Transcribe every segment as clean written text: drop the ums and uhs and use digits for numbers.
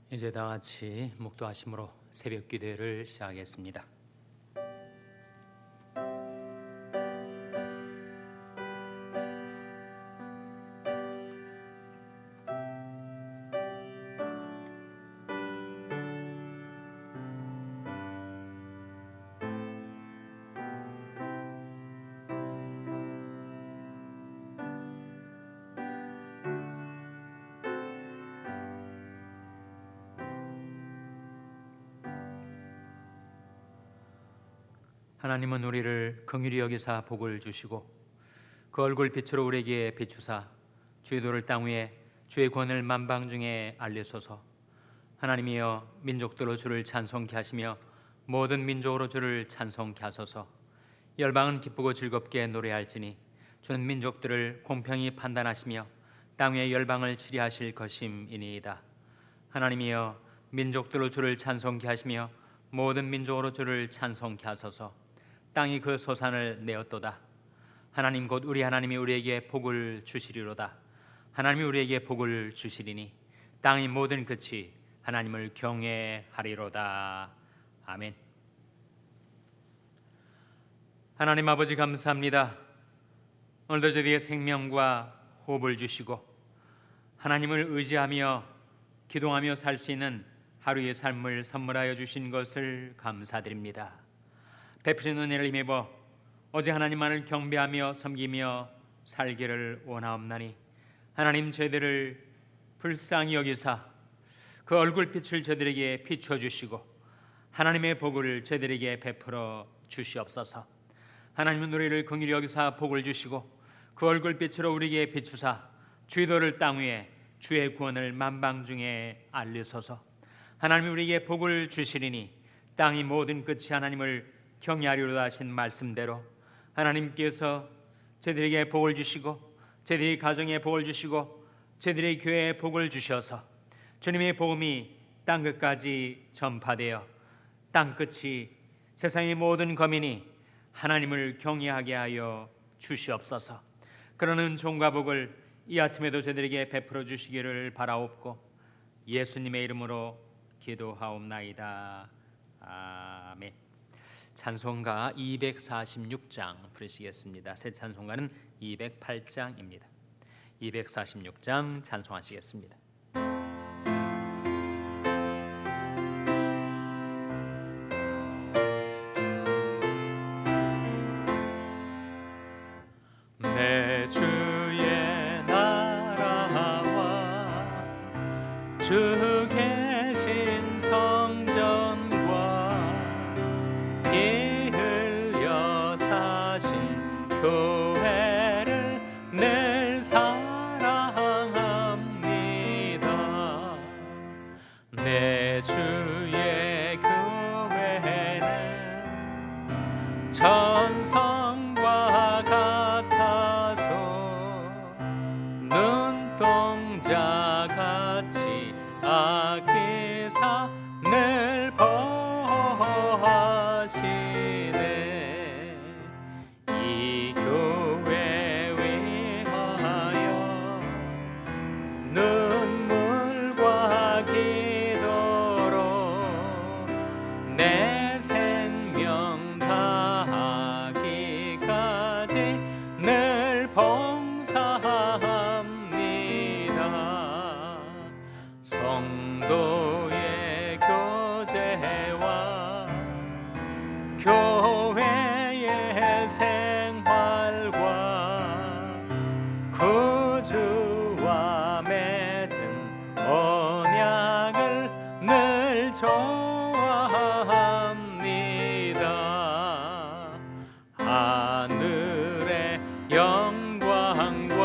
이제 다 같이 묵도하심으로 새벽 기도를 시작하겠습니다. 하나님은 우리를 긍휼히 여기사 복을 주시고 그 얼굴 빛으로 우리에게 비추사 주의 도를 땅 위에 주의 권을 만방 중에 알리소서. 하나님이여 민족들로 주를 찬송케 하시며 모든 민족으로 주를 찬송케 하소서. 열방은 기쁘고 즐겁게 노래할지니 주는 민족들을 공평히 판단하시며 땅 위에 열방을 치리하실 것임이니이다. 하나님이여 민족들로 주를 찬송케 하시며 모든 민족으로 주를 찬송케 하소서. 땅이 그 소산을 내었도다. 하나님 곧 우리 하나님이 우리에게 복을 주시리로다. 하나님이 우리에게 복을 주시리니 땅의 모든 끝이 하나님을 경외하리로다. 아멘. 하나님 아버지 감사합니다. 오늘도 저희에게 생명과 호흡을 주시고 하나님을 의지하며 기도하며 살 수 있는 하루의 삶을 선물하여 주신 것을 감사드립니다. 베푸신 은혜를 힘입어 어제 하나님만을 경배하며 섬기며 살기를 원하옵나니 하나님 저희들을 불쌍히 여기사 그 얼굴빛을 저희들에게 비춰주시고 하나님의 복을 저희들에게 베풀어 주시옵소서. 하나님은 우리를 긍휼히 여기사 복을 주시고 그 얼굴빛으로 우리에게 비추사 주의 도를 땅 위에 주의 구원을 만방 중에 알리소서. 하나님이 우리에게 복을 주시리니 땅의 모든 끝이 하나님을 경외하리로다 하신 말씀대로 하나님께서 저희들에게 복을 주시고 저희들의 가정에 복을 주시고 저희들의 교회에 복을 주셔서 주님의 복음이 땅끝까지 전파되어 땅끝이 세상의 모든 거민이 하나님을 경외하게 하여 주시옵소서. 그런 은총과 복을 이 아침에도 저희들에게 베풀어 주시기를 바라옵고 예수님의 이름으로 기도하옵나이다. 아멘. 찬송가 246장 부르시겠습니다. 새 찬송가는 208장입니다. 246장 찬송하시겠습니다. 내 주의 나라와 주 계신 성전과 피 흘려 사신 교회를 늘 사랑합니다. 내 주의 교회는 천성과 같아서 눈동자같이 아끼사 늘 보호하시네. 이 교회 위하여 눈물과 기도로 내 생명 다하기까지 늘 봉사합니다. 성도의 교제와 교회의 생활과 구주와 맺은 언약을 늘 좋아합니다. 하늘의 영광과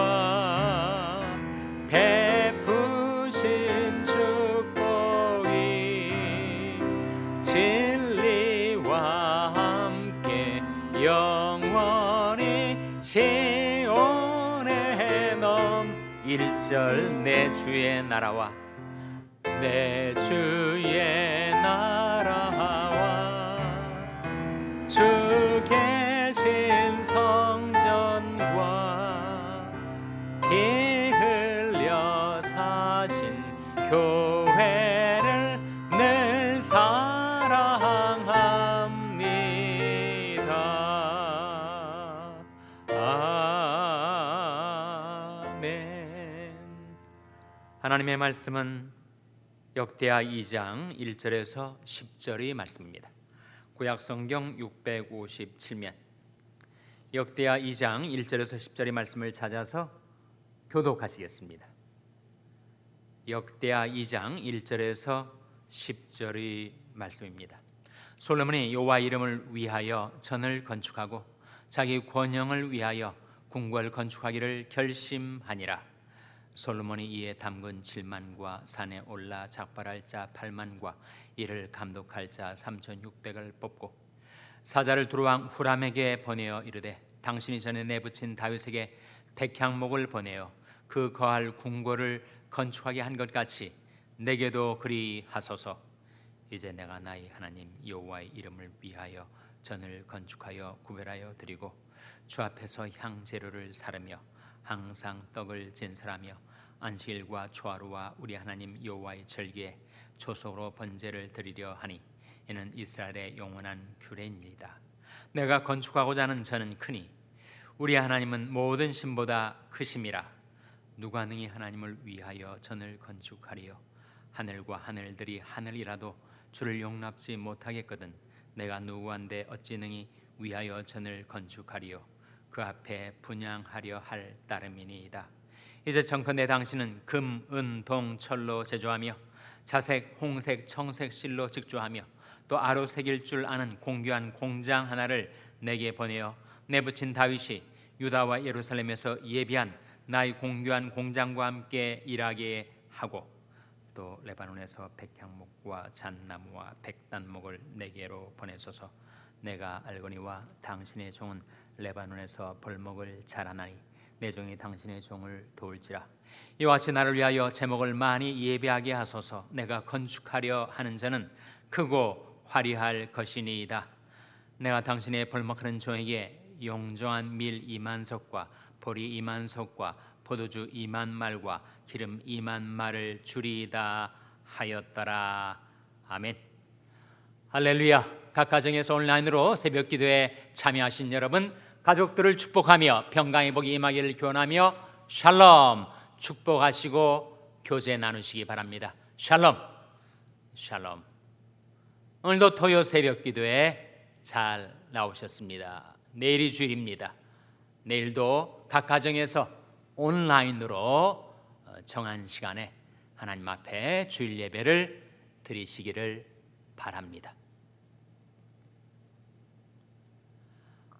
베푸신 축복이 진리와 함께 영원히 시온에 넘 1절 내 주의 나라와 내 주의 나라와 주 계신 성전과 피 흘려 사신 교회를 아멘. 하나님의 말씀은 역대하 2장 1절에서 10절의 말씀입니다. 구약성경 657면 역대하 2장 1절에서 10절의 말씀을 찾아서 교독하시겠습니다. 역대하 2장 1절에서 10절의 말씀입니다. 솔로몬이 여호와 이름을 위하여 전을 건축하고 자기 권영을 위하여 궁궐 건축하기를 결심하니라. 솔로몬이 이에 담근 7만과 산에 올라 작발할 자 8만과 이를 감독할 자 3,600을 뽑고 사자를 두루왕 후람에게 보내어 이르되 당신이 전에 내붙인 다윗에게 백향목을 보내어 그 거할 궁궐을 건축하게 한 것 같이 내게도 그리 하소서. 이제 내가 나의 하나님 여호와의 이름을 위하여 전을 건축하여 구별하여 드리고 주 앞에서 향재료를 사르며 항상 떡을 진설하며 안식일과 초하루와 우리 하나님 여호와의 절기에 초속으로 번제를 드리려 하니 이는 이스라엘의 영원한 규례입니다. 내가 건축하고자 하는 전은 크니 우리 하나님은 모든 신보다 크심이라. 누가 능히 하나님을 위하여 전을 건축하리요? 하늘과 하늘들이 하늘이라도 주를 용납지 못하겠거든 내가 누구한테 어찌 능히 위하여 전을 건축하리요? 그 앞에 분향하려 할 따름이니이다. 이제 청컨대 당신은 금, 은, 동, 철로 제조하며 자색, 홍색, 청색 실로 직조하며 또 아로 새길 줄 아는 공교한 공장 하나를 내게 보내어 내붙인 다윗이 유다와 예루살렘에서 예비한 나의 공교한 공장과 함께 일하게 하고 또 레바논에서 백향목과 잣나무와 백단목을 내게로 보내소서. 내가 알거니와 당신의 종은 레바논에서 벌목을 자라나니 내 종이 당신의 종을 도울지라. 이와 같이 나를 위하여 제목을 많이 예비하게 하소서. 내가 건축하려 하는 자는 크고 화려할 것이니이다. 내가 당신의 벌목하는 종에게 용종한 밀 2만 석과 보리 2만 석과 포도주 2만 말과 기름 2만 말을 주리이다 하였더라. 아멘. 할렐루야. 각 가정에서 온라인으로 새벽 기도에 참여하신 여러분 가족들을 축복하며 평강의 복이 임하기를 기원하며 샬롬 축복하시고 교제 나누시기 바랍니다. 샬롬 샬롬. 오늘도 토요 새벽 기도에 잘 나오셨습니다. 내일이 주일입니다. 내일도 각 가정에서 온라인으로 정한 시간에 하나님 앞에 주일 예배를 드리시기를 바랍니다.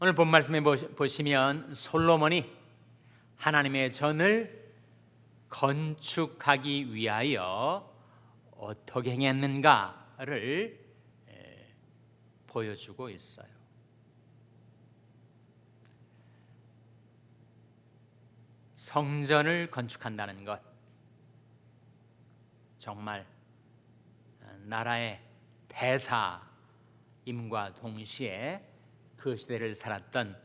오늘 본 말씀에 보시면 솔로몬이 하나님의 전을 건축하기 위하여 어떻게 행했는가를 보여주고 있어요. 성전을 건축한다는 것, 정말 나라의 대사임과 동시에 그 시대를 살았던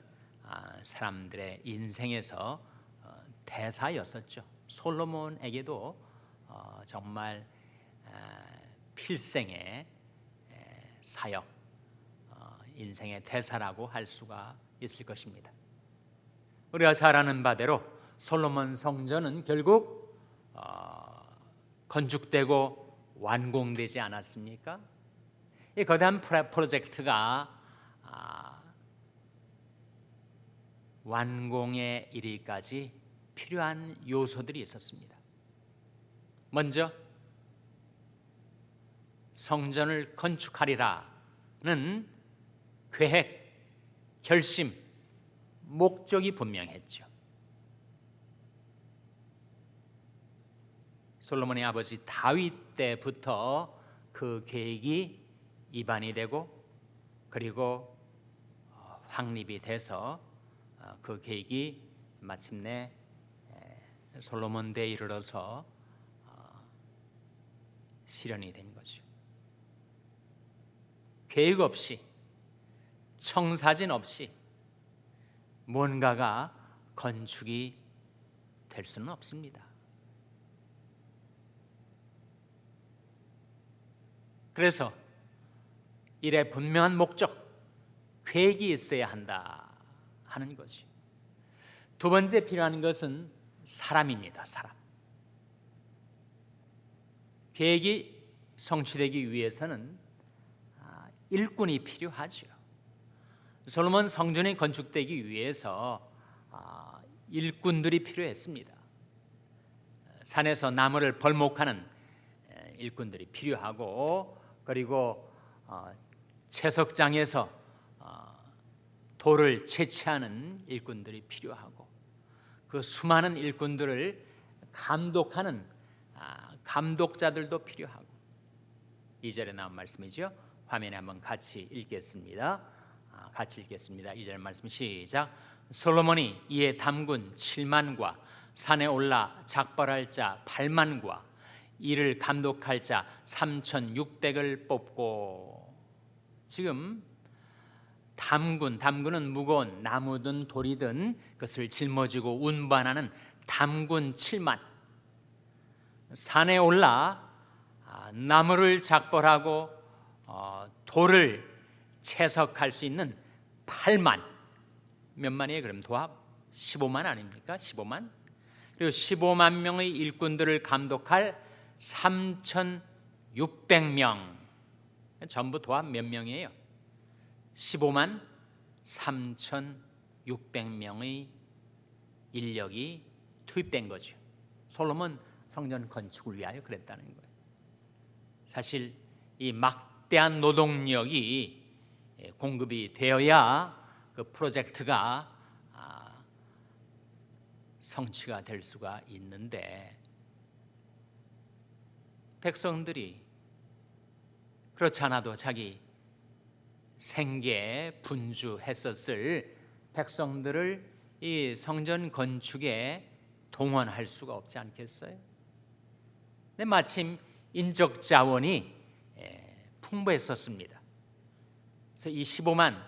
사람들의 인생에서 대사였었죠. 솔로몬에게도 정말 필생의 사역, 인생의 대사라고 할 수가 있을 것입니다. 우리가 잘 아는 바대로 솔로몬 성전은 결국 건축되고 완공되지 않았습니까? 이 거대한 프로젝트가 완공에 이르기까지 필요한 요소들이 있었습니다. 먼저 성전을 건축하리라는 계획, 결심, 목적이 분명했죠. 솔로몬의 아버지 다윗 때부터 그 계획이 입안이 되고 그리고 확립이 돼서 그 계획이 마침내 솔로몬 때에 이르러서 실현이 된 거죠. 계획 없이, 청사진 없이 뭔가가 건축이 될 수는 없습니다. 그래서 일의 분명한 목적, 계획이 있어야 한다 하는 거죠. 두 번째 필요한 것은 사람입니다. 사람. 계획이 성취되기 위해서는 일꾼이 필요하죠. 솔로몬 성전이 건축되기 위해서 일꾼들이 필요했습니다. 산에서 나무를 벌목하는 일꾼들이 필요하고, 그리고 채석장에서 돌을 채취하는 일꾼들이 필요하고, 그 수많은 일꾼들을 감독하는 감독자들도 필요하고. 2절에 나온 말씀이죠. 화면에 한번 같이 읽겠습니다. 같이 읽겠습니다. 2절 말씀 시작. 솔로몬이 이에 담군 7만과 산에 올라 작벌할 자 8만과 이를 감독할 자 3,600을 뽑고. 지금 담군은 무거운 나무든 돌이든 그것을 짊어지고 운반하는 담군 7만, 산에 올라 나무를 작벌하고 돌을 채석할 수 있는 8만. 몇 만이에요? 그럼 도합 15만 아닙니까? 15만. 그리고 15만 명의 일꾼들을 감독할 3,600명. 전부 도합 몇 명이에요? 15만 3,600명의 인력이 투입된 거죠. 솔로몬 성전 건축을 위하여 그랬다는 거예요. 사실 이 막대한 노동력이 공급이 되어야 그 프로젝트가 성취가 될 수가 있는데, 백성들이 그렇지 않아도 자기 생계에 분주했었을 백성들을 이 성전 건축에 동원할 수가 없지 않겠어요? 근데 마침 인적 자원이 풍부했었습니다. 그래서 이 15만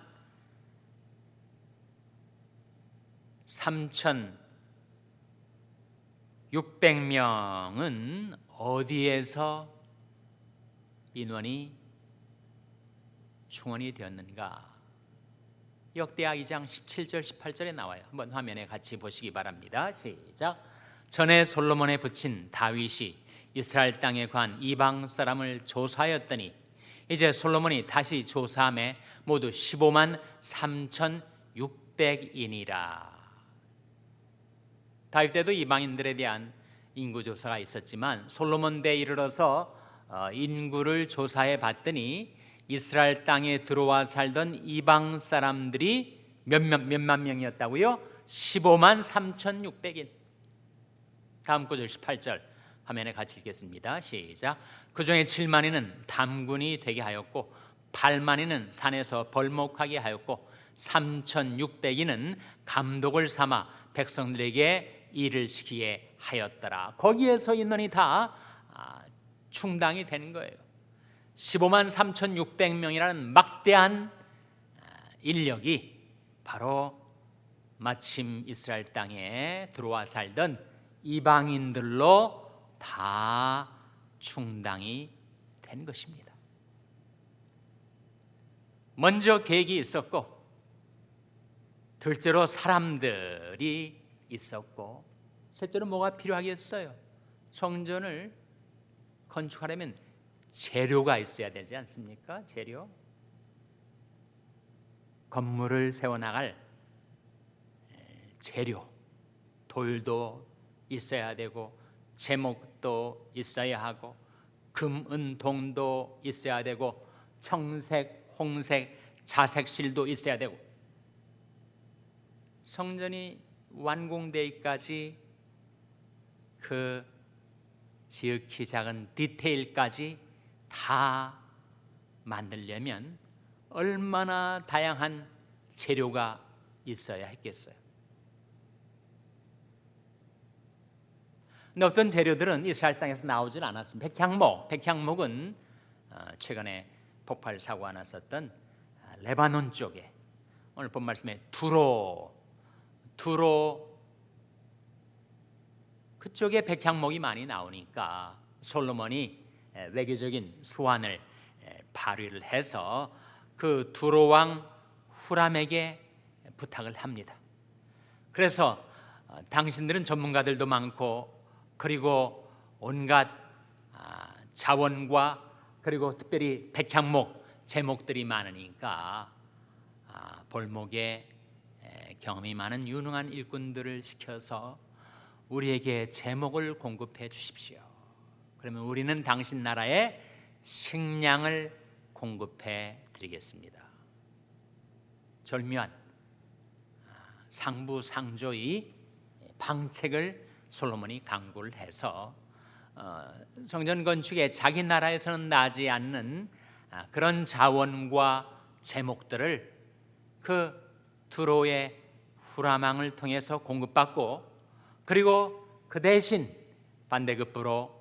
3,600명은 어디에서 인원이 충원이 되었는가? 역대하 2장 17절 18절에 나와요. 한번 화면에 같이 보시기 바랍니다. 시작. 전에 솔로몬에 붙인 다윗이 이스라엘 땅에 관 이방 사람을 조사하였더니 이제 솔로몬이 다시 조사함에 모두 15만 3,600인이라. 다윗 때도 이방인들에 대한 인구 조사가 있었지만 솔로몬 때에 이르러서 인구를 조사해 봤더니 이스라엘 땅에 들어와 살던 이방 사람들이 몇만 명이었다고요? 15만 3,600인. 다음 구절 18절 화면에 같이 읽겠습니다. 시작. 그 중에 7만이는 담군이 되게 하였고 8만이는 산에서 벌목하게 하였고 3,600인은 감독을 삼아 백성들에게 일을 시키게 하였더라. 거기에서 인원이 다 충당이 되는 거예요. 15만 3,600명이라는 막대한 인력이 바로 마침 이스라엘 땅에 들어와 살던 이방인들로 다 충당이 된 것입니다. 먼저 계획이 있었고, 둘째로 사람들이 있었고, 셋째로 뭐가 필요하겠어요? 성전을 건축하려면 재료가 있어야 되지 않습니까? 재료. 건물을 세워나갈 재료, 돌도 있어야 되고 제목도 있어야 하고 금, 은, 동도 있어야 되고 청색, 홍색, 자색실도 있어야 되고, 성전이 완공되기까지 그 지극히 작은 디테일까지 다 만들려면 얼마나 다양한 재료가 있어야 했겠어요. 근데 어떤 재료들은 이스라엘 땅에서 나오질 않았습니다. 백향목은 최근에 폭발 사고가 났었던 레바논 쪽에, 오늘 본 말씀에 두로 그쪽에 백향목이 많이 나오니까 솔로몬이 외교적인 수완을 발휘를 해서 그 두로 왕 후람에게 부탁을 합니다. 그래서 당신들은 전문가들도 많고 그리고 온갖 자원과 그리고 특별히 백향목, 제목들이 많으니까 볼목에 경험이 많은 유능한 일꾼들을 시켜서 우리에게 제목을 공급해 주십시오. 그러면 우리는 당신 나라에 식량을 공급해 드리겠습니다. 절묘한 상부상조의 방책을 솔로몬이 강구를 해서 성전 건축에 자기 나라에서는 나지 않는 그런 자원과 제목들을 그 두로의 후라망을 통해서 공급받고 그리고 그 대신 반대급부로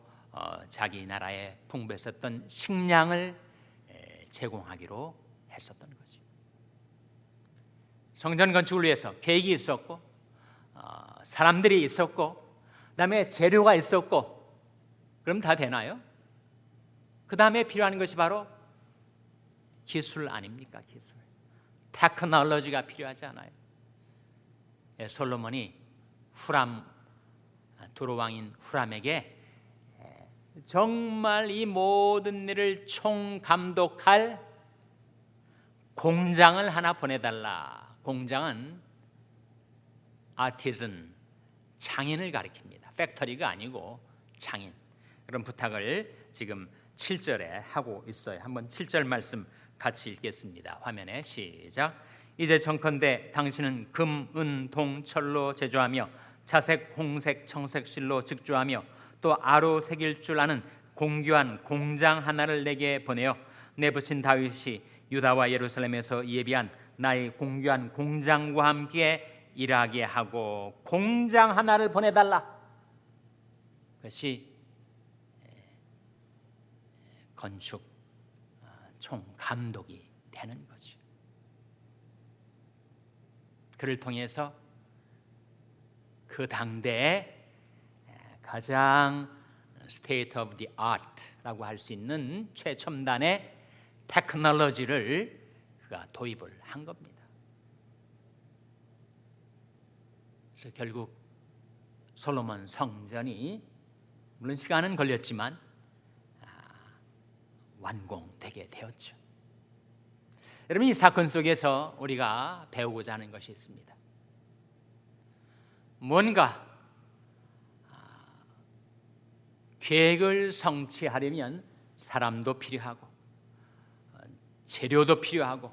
자기 나라에 풍부했었던 식량을 제공하기로 했었던 거죠. 성전 건축을 위해서 계획이 있었고 사람들이 있었고 그다음에 재료가 있었고 그럼 다 되나요? 그 다음에 필요한 것이 바로 기술 아닙니까? 기술, 테크놀로지가 필요하지 않아요? 솔로몬이 두로 왕인 후람에게 정말 이 모든 일을 총감독할 공장을 하나 보내달라. 공장은 아티즌, 장인을 가리킵니다. 팩토리가 아니고 장인. 그런 부탁을 지금 7절에 하고 있어요. 한번 7절 말씀 같이 읽겠습니다. 화면에 시작. 이제 정컨대 당신은 금, 은, 동, 철로 제조하며 자색, 홍색, 청색 실로 직조하며 또 아로 새길 줄 아는 공교한 공장 하나를 내게 보내어 내 부친 다윗이 유다와 예루살렘에서 예비한 나의 공교한 공장과 함께 일하게 하고 공장 하나를 보내달라. 그것이 건축 총감독이 되는 거죠. 그를 통해서 그 당대에 가장 state of the art라고 할 수 있는 최첨단의 테크놀로지를 그가 도입을 한 겁니다. 그래서 결국 솔로몬 성전이 물론 시간은 걸렸지만 완공되게 되었죠. 여러분, 이 사건 속에서 우리가 배우고자 하는 것이 있습니다. 뭔가 계획을 성취하려면 사람도 필요하고 재료도 필요하고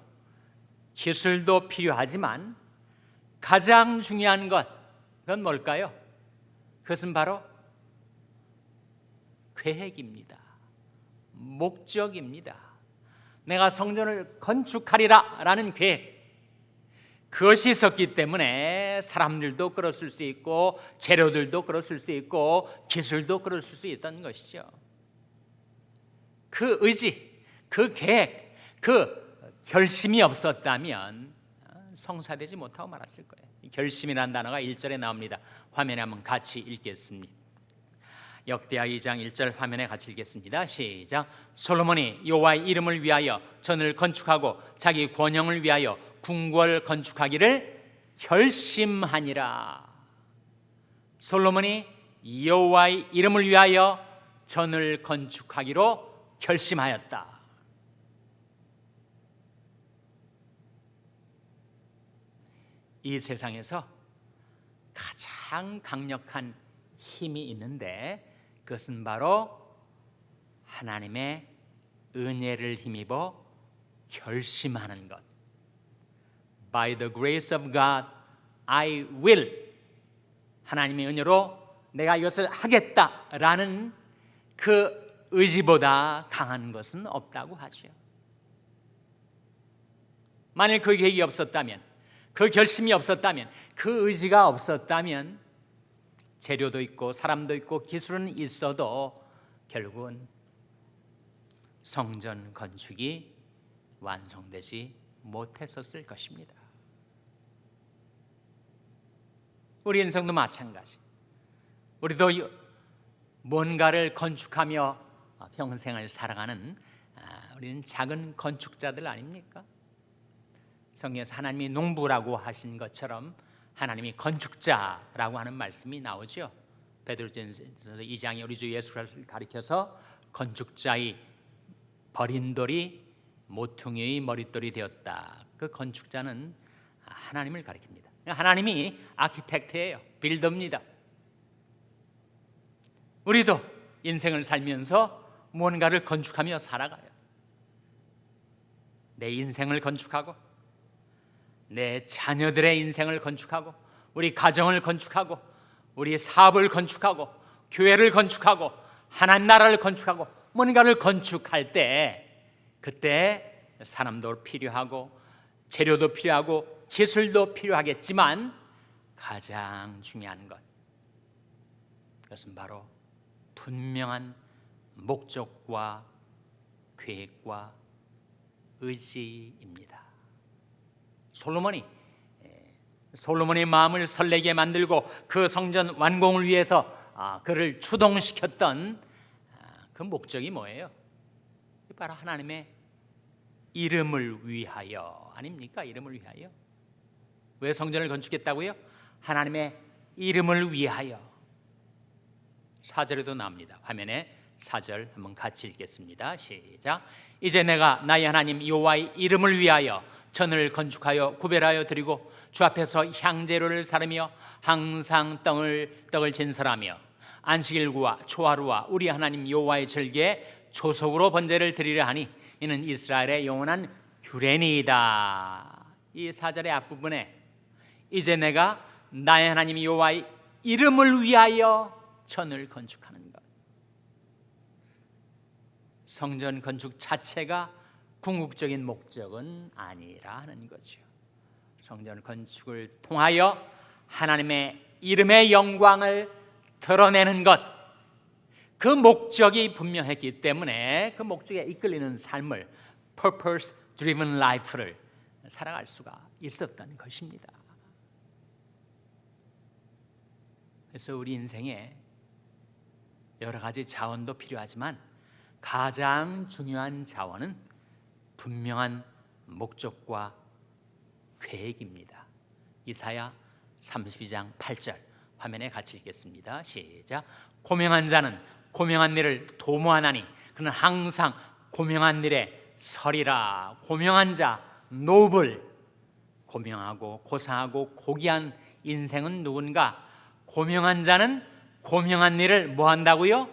기술도 필요하지만 가장 중요한 것, 그건 뭘까요? 그것은 바로 계획입니다. 목적입니다. 내가 성전을 건축하리라 라는 계획, 그것이 있었기 때문에 사람들도 끌었을 수 있고 재료들도 끌었을 수 있고 기술도 끌었을 수 있던 것이죠. 그 의지, 그 계획, 그 결심이 없었다면 성사되지 못하고 말았을 거예요. 결심이라는 단어가 1절에 나옵니다. 화면에 한번 같이 읽겠습니다. 역대하 2장 1절 화면에 같이 읽겠습니다. 시작. 솔로몬이 여호와의 이름을 위하여 전을 건축하고 자기 권영을 위하여 궁궐 건축하기를 결심하니라. 솔로몬이 여호와의 이름을 위하여 전을 건축하기로 결심하였다. 이 세상에서 가장 강력한 힘이 있는데 그것은 바로 하나님의 은혜를 힘입어 결심하는 것. By the grace of God, I will. 하나님의 은혜로 내가 이것을 하겠다라는 그 의지보다 강한 것은 없다고 하죠. 만일 그 계획이 없었다면, 그 결심이 없었다면, 그 의지가 없었다면 재료도 있고 사람도 있고 기술은 있어도 결국은 성전 건축이 완성되지 못했었을 것입니다. 우리 인생도 마찬가지. 우리도 뭔가를 건축하며 평생을 살아가는 우리는 작은 건축자들 아닙니까? 성경에서 하나님이 농부라고 하신 것처럼 하나님이 건축자라고 하는 말씀이 나오죠. 베드로전서 2장에 우리 주 예수를 가리켜서 건축자의 버린 돌이 모퉁이의 머릿돌이 되었다. 그 건축자는 하나님을 가리킵니다. 하나님이 아키텍트예요. 빌더입니다. 우리도 인생을 살면서 무언가를 건축하며 살아가요. 내 인생을 건축하고 내 자녀들의 인생을 건축하고 우리 가정을 건축하고 우리 사업을 건축하고 교회를 건축하고 하나님 나라를 건축하고 뭔가를 건축할 때 그때 사람도 필요하고 재료도 필요하고 기술도 필요하겠지만 가장 중요한 것, 그것은 바로 분명한 목적과 계획과 의지입니다. 솔로몬의 마음을 설레게 만들고 그 성전 완공을 위해서 그를 추동시켰던 그 목적이 뭐예요? 바로 하나님의 이름을 위하여 아닙니까? 이름을 위하여. 왜 성전을 건축했다고요? 하나님의 이름을 위하여. 4절에도 나옵니다. 화면에 4절 한번 같이 읽겠습니다. 시작. 이제 내가 나의 하나님 여호와의 이름을 위하여 전을 건축하여 구별하여 드리고 주 앞에서 향제로를 사르며 항상 떡을 진설하며 안식일과 초하루와 우리 하나님 여호와의 절기에 조속으로 번제를 드리려 하니 이는 이스라엘의 영원한 규례니이다. 이 4절의 앞부분에 이제 내가 나의 하나님 여호와의 이름을 위하여 전을 건축하는 것. 성전 건축 자체가 궁극적인 목적은 아니라 하는 거죠. 성전 건축을 통하여 하나님의 이름의 영광을 드러내는 것, 그 목적이 분명했기 때문에 그 목적에 이끌리는 삶을 purpose driven life를 살아갈 수가 있었다는 것입니다. 그래서 우리 인생에 여러 가지 자원도 필요하지만 가장 중요한 자원은 분명한 목적과 계획입니다. 이사야 32장 8절 화면에 같이 읽겠습니다. 시작. 고명한 자는 고명한 일을 도모하나니 그는 항상 고명한 일에 서리라. 고명한 자, 노블, 고명하고 고상하고 고귀한 인생은 누군가? 고명한 자는 고명한 일을 뭐 한다고요?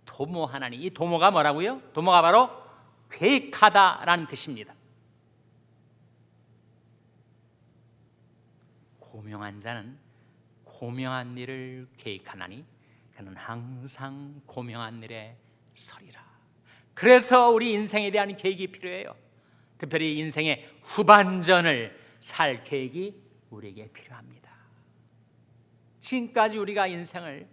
도모하나니. 이 도모가 뭐라고요? 도모가 바로 계획하다라는 뜻입니다. 고명한 자는 고명한 일을 계획하나니 그는 항상 고명한 일에 서리라. 그래서 우리 인생에 대한 계획이 필요해요. 특별히 인생의 후반전을 살 계획이 우리에게 필요합니다. 지금까지 우리가 인생을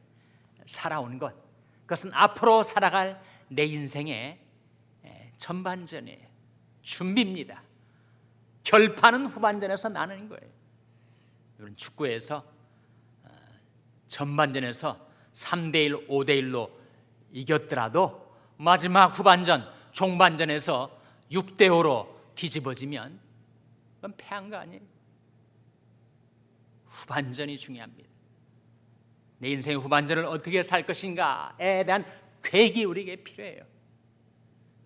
살아온 것, 그것은 앞으로 살아갈 내 인생의 전반전이에요. 준비입니다. 결판은 후반전에서 나는 거예요. 이런 축구에서 전반전에서 3대1, 5대1로 이겼더라도 마지막 후반전, 종반전에서 6대5로 뒤집어지면 그건 패한 거 아니에요. 후반전이 중요합니다. 내 인생의 후반전을 어떻게 살 것인가에 대한 계획이 우리에게 필요해요.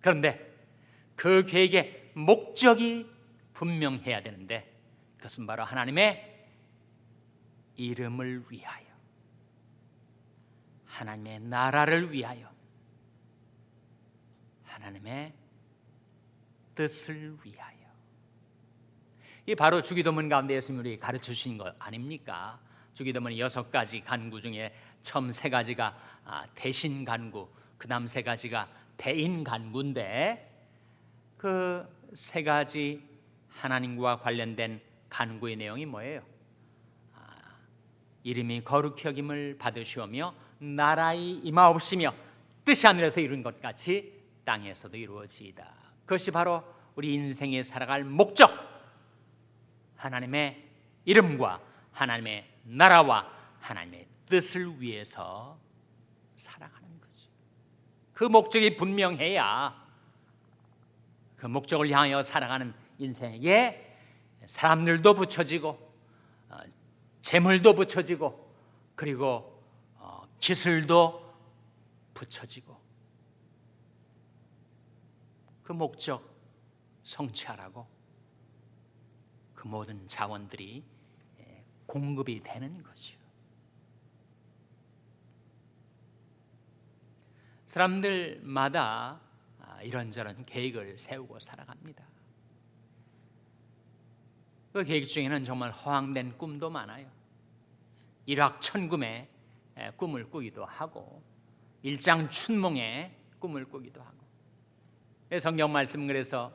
그런데 그 계획의 목적이 분명해야 되는데 그것은 바로 하나님의 이름을 위하여, 하나님의 나라를 위하여, 하나님의 뜻을 위하여. 이 바로 주기도문 가운데 예수님이 가르쳐 주신 것 아닙니까? 주기도문의 6가지 간구 중에 처음 3가지가 대신 간구, 그 다음 3가지가 대인 간구인데 그 3가지 하나님과 관련된 간구의 내용이 뭐예요? 이름이 거룩히 여김을 받으시오며 나라의 임하옵시며 뜻이 하늘에서 이룬 것 같이 땅에서도 이루어지이다. 그것이 바로 우리 인생에 살아갈 목적, 하나님의 이름과 하나님의 나라와 하나님의 뜻을 위해서 살아가는 거죠. 그 목적이 분명해야 그 목적을 향하여 살아가는 인생에게 사람들도 붙여지고 재물도 붙여지고 그리고 기술도 붙여지고 그 목적 성취하라고 그 모든 자원들이 공급이 되는 거죠. 사람들마다 이런저런 계획을 세우고 살아갑니다. 그 계획 중에는 정말 허황된 꿈도 많아요. 일확천금의 꿈을 꾸기도 하고 일장춘몽의 꿈을 꾸기도 하고. 성경 말씀 그래서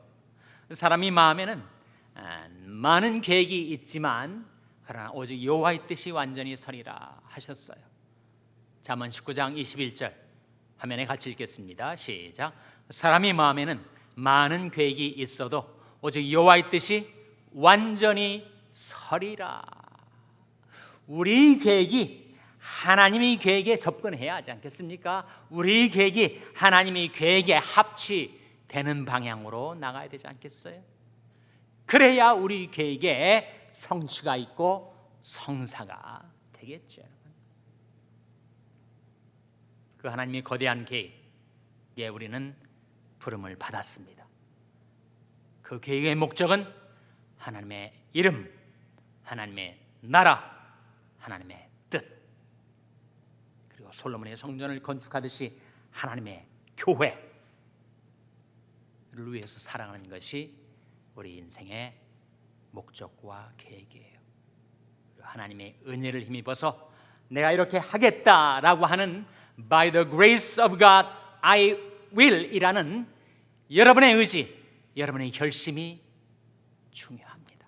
사람이 마음에는 많은 계획이 있지만 그러나 오직 여호와의 뜻이 완전히 서리라 하셨어요. 잠언 19장 21절 화면에 같이 읽겠습니다. 시작. 사람이 마음에는 많은 계획이 있어도 오직 여호와의 뜻이 완전히 서리라. 우리 계획이 하나님의 계획에 접근해야 하지 않겠습니까? 우리 계획이 하나님의 계획에 합치되는 방향으로 나가야 되지 않겠어요? 그래야 우리 계획에 성취가 있고 성사가 되겠죠. 그 하나님의 거대한 계획에 우리는 부름을 받았습니다. 그 계획의 목적은 하나님의 이름, 하나님의 나라, 하나님의 뜻, 그리고 솔로몬의 성전을 건축하듯이 하나님의 교회를 위해서 살아가는 것이 우리 인생의 목적과 계획이에요. 하나님의 은혜를 힘입어서 내가 이렇게 하겠다라고 하는 By the grace of God I will 이라는 여러분의 의지, 여러분의 결심이 중요합니다.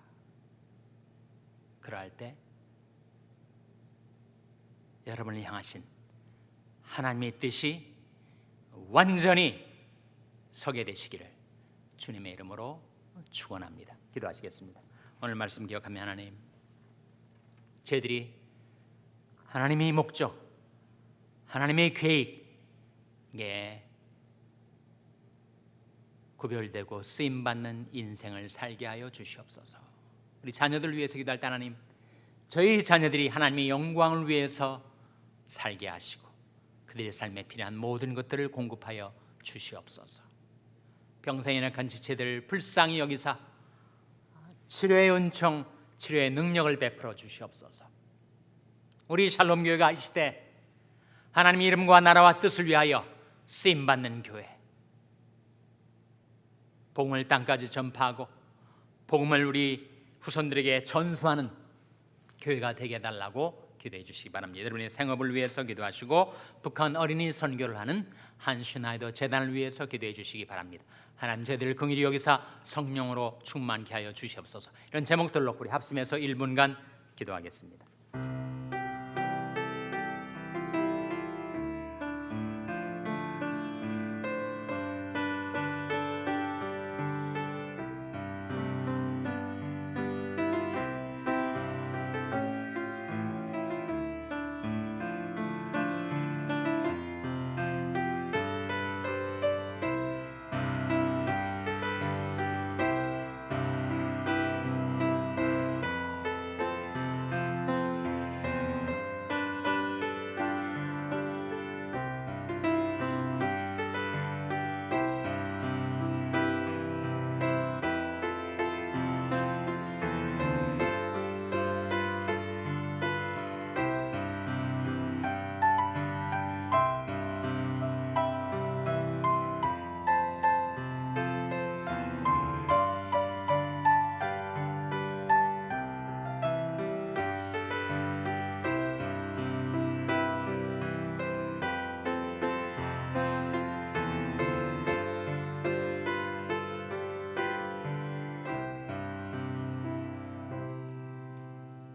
그럴 때 여러분을 향하신 하나님의 뜻이 완전히 서게 되시기를 주님의 이름으로 축원합니다. 기도하시겠습니다. 오늘 말씀 기억하며 하나님, 저희들이 하나님의 목적, 하나님의 계획에 구별되고 쓰임받는 인생을 살게 하여 주시옵소서. 우리 자녀들을 위해서 기도할 때 하나님, 저희 자녀들이 하나님의 영광을 위해서 살게 하시고 그들의 삶에 필요한 모든 것들을 공급하여 주시옵소서. 병상에 약한 지체들 불쌍히 여기사 치료의 은총, 치료의 능력을 베풀어 주시옵소서. 우리 샬롬 교회가 이 시대 하나님의 이름과 나라와 뜻을 위하여 쓰임받는 교회, 복음을 땅까지 전파하고 복음을 우리 후손들에게 전수하는 교회가 되게 해달라고 기도해 주시기 바랍니다. 여러분의 생업을 위해서 기도하시고 북한 어린이 선교를 하는 한슈나이더 재단을 위해서 기도해 주시기 바랍니다. 하나님, 저희들을 긍휼히 여기사 성령으로 충만케 하여 주시옵소서. 이런 제목들로 우리 합심해서 1분간 기도하겠습니다.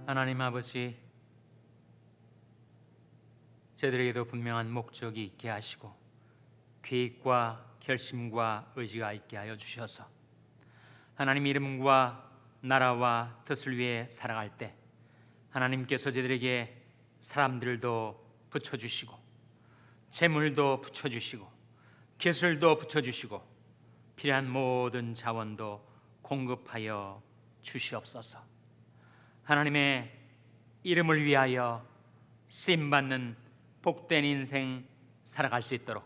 하나님 아버지, 저희들에게도 분명한 목적이 있게 하시고 계획과 결심과 의지가 있게 하여 주셔서 하나님 이름과 나라와 뜻을 위해 살아갈 때 하나님께서 저희들에게 사람들도 붙여주시고 재물도 붙여주시고 기술도 붙여주시고 필요한 모든 자원도 공급하여 주시옵소서. 하나님의 이름을 위하여 쓰임받는 복된 인생 살아갈 수 있도록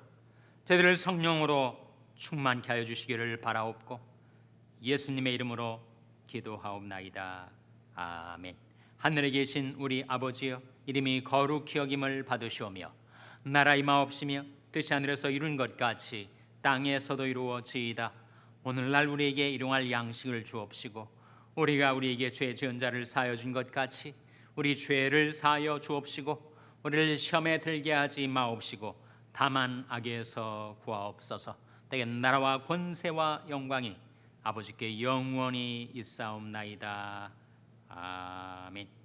저희들을 성령으로 충만케 하여 주시기를 바라옵고 예수님의 이름으로 기도하옵나이다. 아멘. 하늘에 계신 우리 아버지여, 이름이 거룩히 여김을 받으시오며 나라 임하옵시며 뜻이 하늘에서 이룬 것 같이 땅에서도 이루어지이다. 오늘날 우리에게 일용할 양식을 주옵시고 우리가 우리에게 죄 지은 자를 사하여 준 것 같이 우리 죄를 사하여 주옵시고 우리를 시험에 들게 하지 마옵시고 다만 악에서 구하옵소서. 때에 나라와 권세와 영광이 아버지께 영원히 있사옵나이다. 아멘.